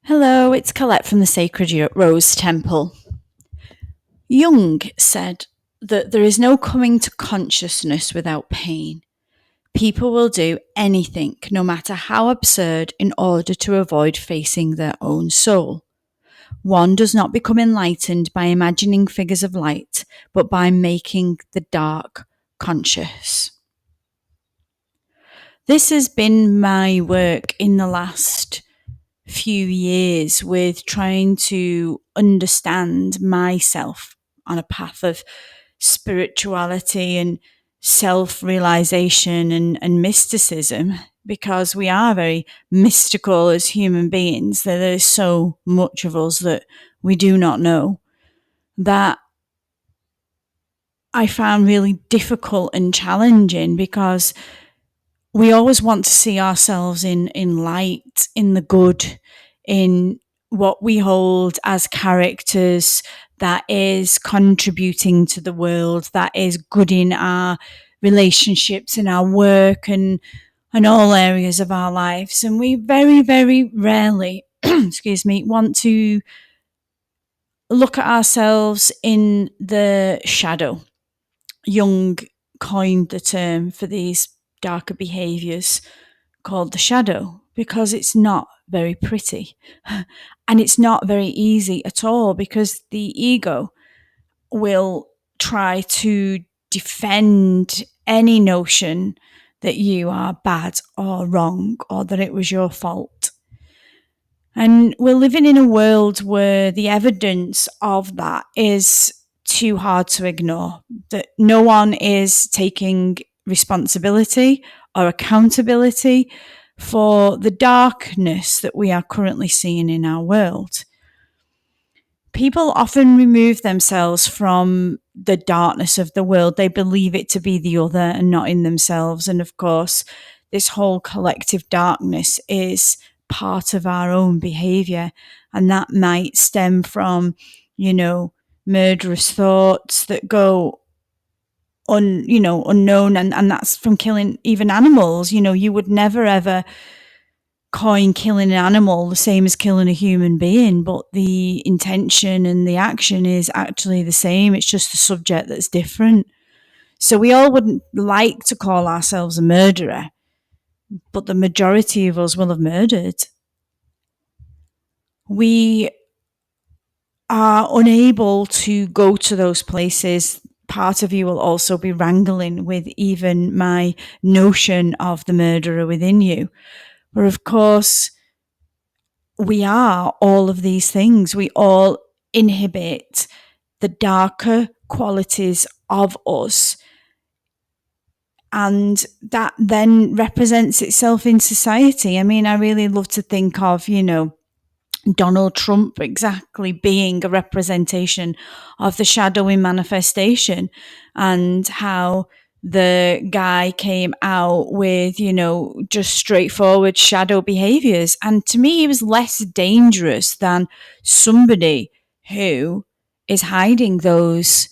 Hello, it's Colette from the Sacred Rose Temple. Jung said that there is no coming to consciousness without pain. People will do anything, no matter how absurd, in order to avoid facing their own soul. One does not become enlightened by imagining figures of light, but by making the dark conscious. This has been my work in the last few years with trying to understand myself on a path of spirituality and self-realization and mysticism, because we are very mystical as human beings. There's so much of us that we do not know, that I found really difficult and challenging, because we always want to see ourselves in light, in the good, in what we hold as characters that is contributing to the world, that is good in our relationships, in our work, and all areas of our lives. And we very, very rarely, want to look at ourselves in the shadow. Jung coined the term for these darker behaviors called the shadow, because it's not very pretty and it's not very easy at all, because the ego will try to defend any notion that you are bad or wrong or that it was your fault. And we're living in a world where the evidence of that is too hard to ignore, that no one is taking responsibility or accountability for the darkness that we are currently seeing in our world. People often remove themselves from the darkness of the world. They believe it to be the other and not in themselves. And of course, this whole collective darkness is part of our own behavior. And that might stem from, murderous thoughts that go unknown. And that's from killing even animals. You would never ever coin killing an animal the same as killing a human being, but the intention and the action is actually the same. It's just the subject that's different. So we all wouldn't like to call ourselves a murderer, but the majority of us will have murdered. We are unable to go to those places. Part of you will also be wrangling with even my notion of the murderer within you. But of course, we are all of these things. We all inhibit the darker qualities of us. And that then represents itself in society. I mean, I really love to think of, Donald Trump exactly being a representation of the shadowy manifestation, and how the guy came out with, just straightforward shadow behaviors. And to me, he was less dangerous than somebody who is hiding those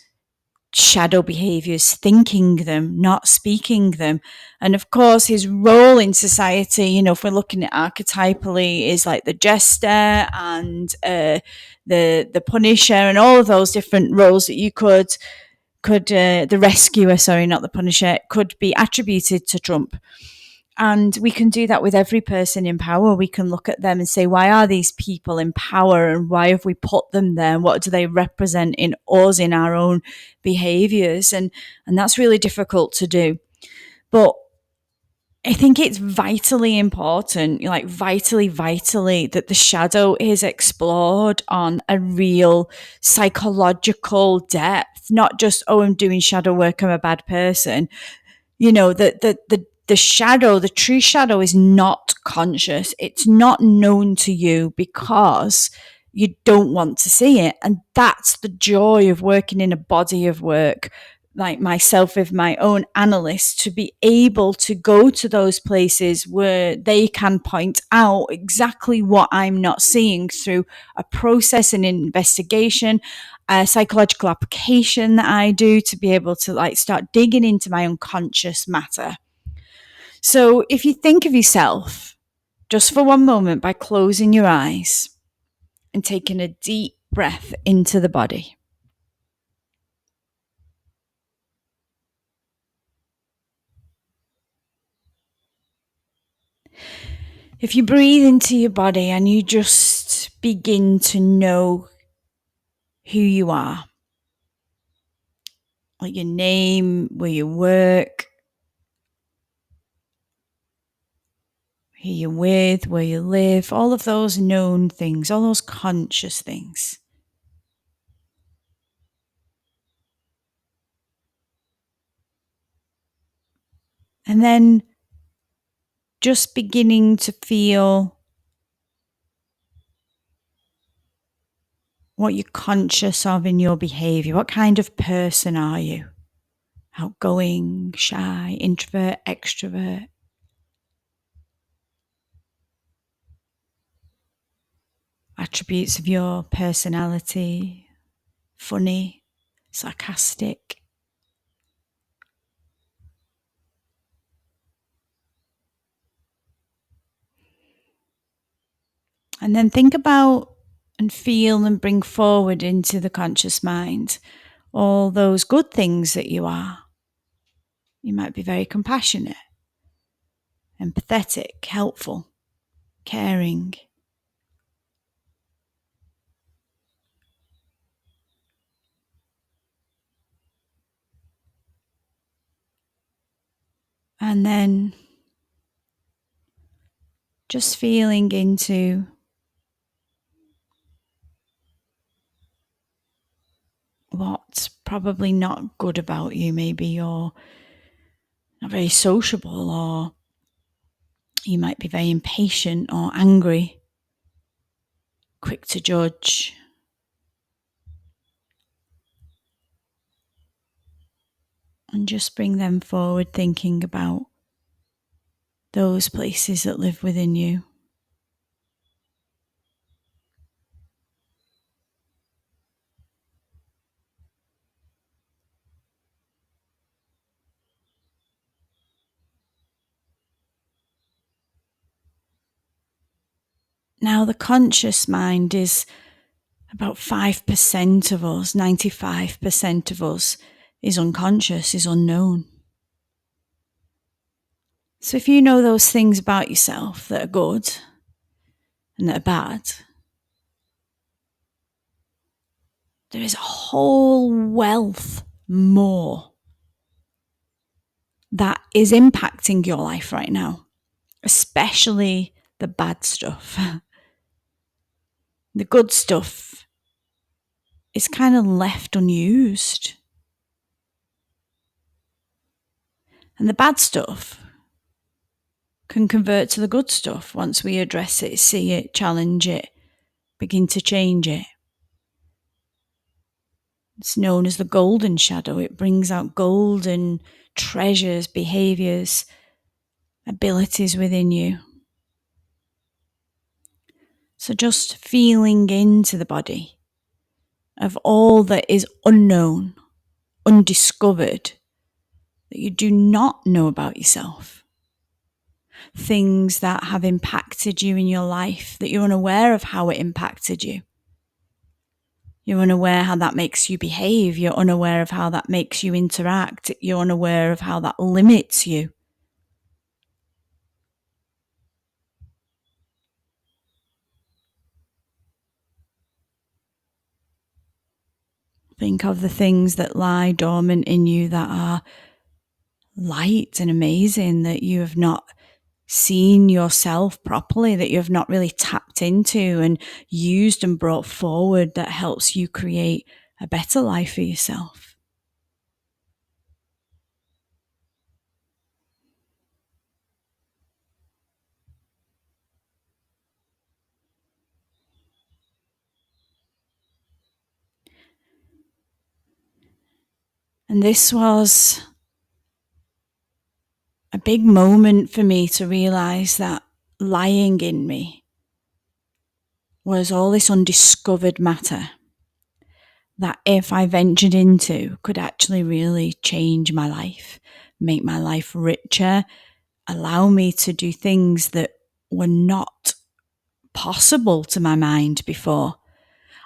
shadow behaviors, thinking them, not speaking them. And of course, his role in society, if we're looking at archetypally, is like the jester and the punisher, and all of those different roles that you could the rescuer, sorry, not the punisher, could be attributed to Trump. And we can do that with every person in power. We can look at them and say, why are these people in power, and why have we put them there? What do they represent in us, in our own behaviors? And that's really difficult to do. But I think it's vitally important, vitally, that the shadow is explored on a real psychological depth, not just, I'm doing shadow work, I'm a bad person. The shadow, the true shadow, is not conscious. It's not known to you because you don't want to see it. And that's the joy of working in a body of work like myself with my own analysts, to be able to go to those places where they can point out exactly what I'm not seeing through a process and investigation, a psychological application that I do, to be able to start digging into my unconscious matter. So if you think of yourself just for one moment by closing your eyes, and taking a deep breath into the body. If you breathe into your body and you just begin to know who you are, like your name, where you work, who you're with, where you live, all of those known things, all those conscious things. And then just beginning to feel what you're conscious of in your behavior. What kind of person are you? Outgoing, shy, introvert, extrovert? Attributes of your personality: funny, sarcastic. And then think about and feel and bring forward into the conscious mind all those good things that you are. You might be very compassionate, empathetic, helpful, caring. And then just feeling into what's probably not good about you. Maybe you're not very sociable, or you might be very impatient or angry, quick to judge. And just bring them forward, thinking about those places that live within you. Now, the conscious mind is about 5% of us, 95% of us is unconscious, is unknown. So if you know those things about yourself that are good and that are bad, there is a whole wealth more that is impacting your life right now, especially the bad stuff. The good stuff is kind of left unused. And the bad stuff can convert to the good stuff once we address it, see it, challenge it, begin to change it. It's known as the golden shadow. It brings out golden treasures, behaviors, abilities within you. So just feeling into the body of all that is unknown, undiscovered, that you do not know about yourself. Things that have impacted you in your life that you're unaware of how it impacted you. You're unaware how that makes you behave. You're unaware of how that makes you interact. You're unaware of how that limits you. Think of the things that lie dormant in you that are light and amazing, that you have not seen yourself properly, that you have not really tapped into and used and brought forward, that helps you create a better life for yourself. And this was a big moment for me to realize that lying in me was all this undiscovered matter that if I ventured into could actually really change my life, make my life richer, allow me to do things that were not possible to my mind before.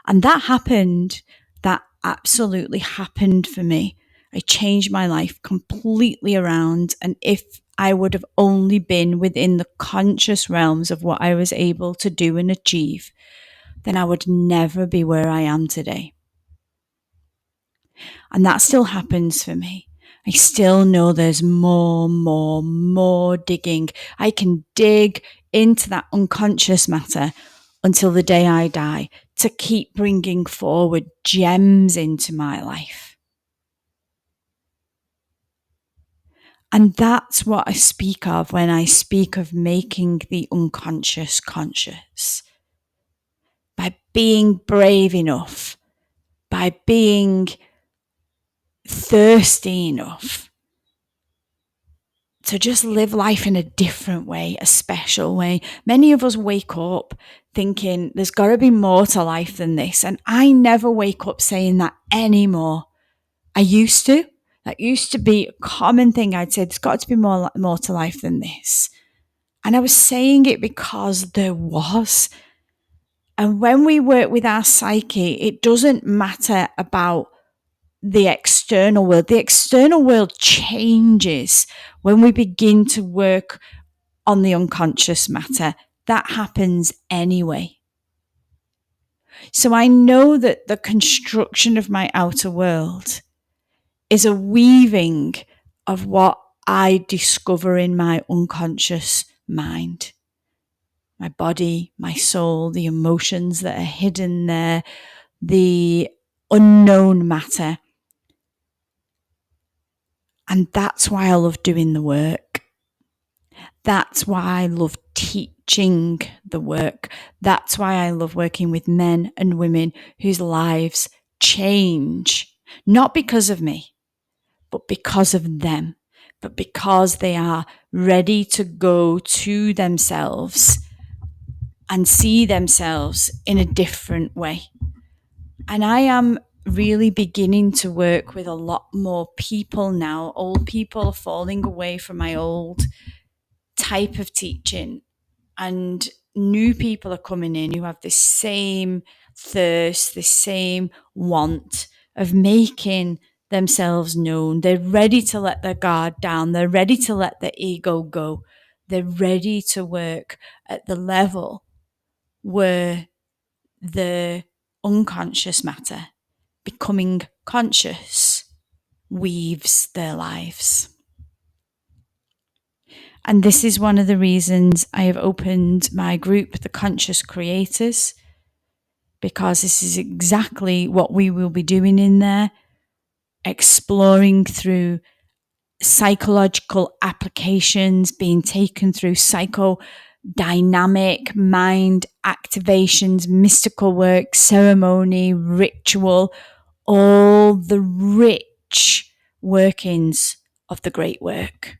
And that happened. That absolutely happened for me. I changed my life completely around. And if I would have only been within the conscious realms of what I was able to do and achieve, then I would never be where I am today. And that still happens for me. I still know there's more digging. I can dig into that unconscious matter until the day I die to keep bringing forward gems into my life. And that's what I speak of when I speak of making the unconscious conscious. By being brave enough, by being thirsty enough to just live life in a different way, a special way. Many of us wake up thinking there's got to be more to life than this. And I never wake up saying that anymore. I used to. That used to be a common thing. I'd say there's got to be more to life than this. And I was saying it because there was. And when we work with our psyche, it doesn't matter about the external world. The external world changes when we begin to work on the unconscious matter. That happens anyway. So I know that the construction of my outer world is a weaving of what I discover in my unconscious mind. My body, my soul, the emotions that are hidden there, the unknown matter. And that's why I love doing the work. That's why I love teaching the work. That's why I love working with men and women whose lives change, not because of me, but because of them, but because they are ready to go to themselves and see themselves in a different way. And I am really beginning to work with a lot more people now. Old people are falling away from my old type of teaching, and new people are coming in who have the same thirst, the same want of making themselves known. They're ready to let their guard down. They're ready to let their ego go. They're ready to work at the level where the unconscious matter, becoming conscious, weaves their lives. And this is one of the reasons I have opened my group, The Conscious Creators, because this is exactly what we will be doing in there, exploring through psychological applications, being taken through psychodynamic mind activations, mystical work, ceremony, ritual, all the rich workings of the great work.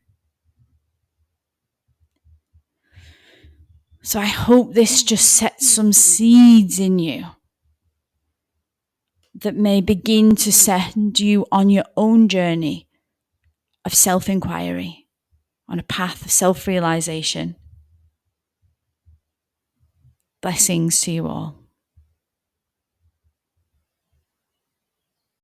So I hope this just sets some seeds in you that may begin to send you on your own journey of self-inquiry, on a path of self-realization. Blessings to you all.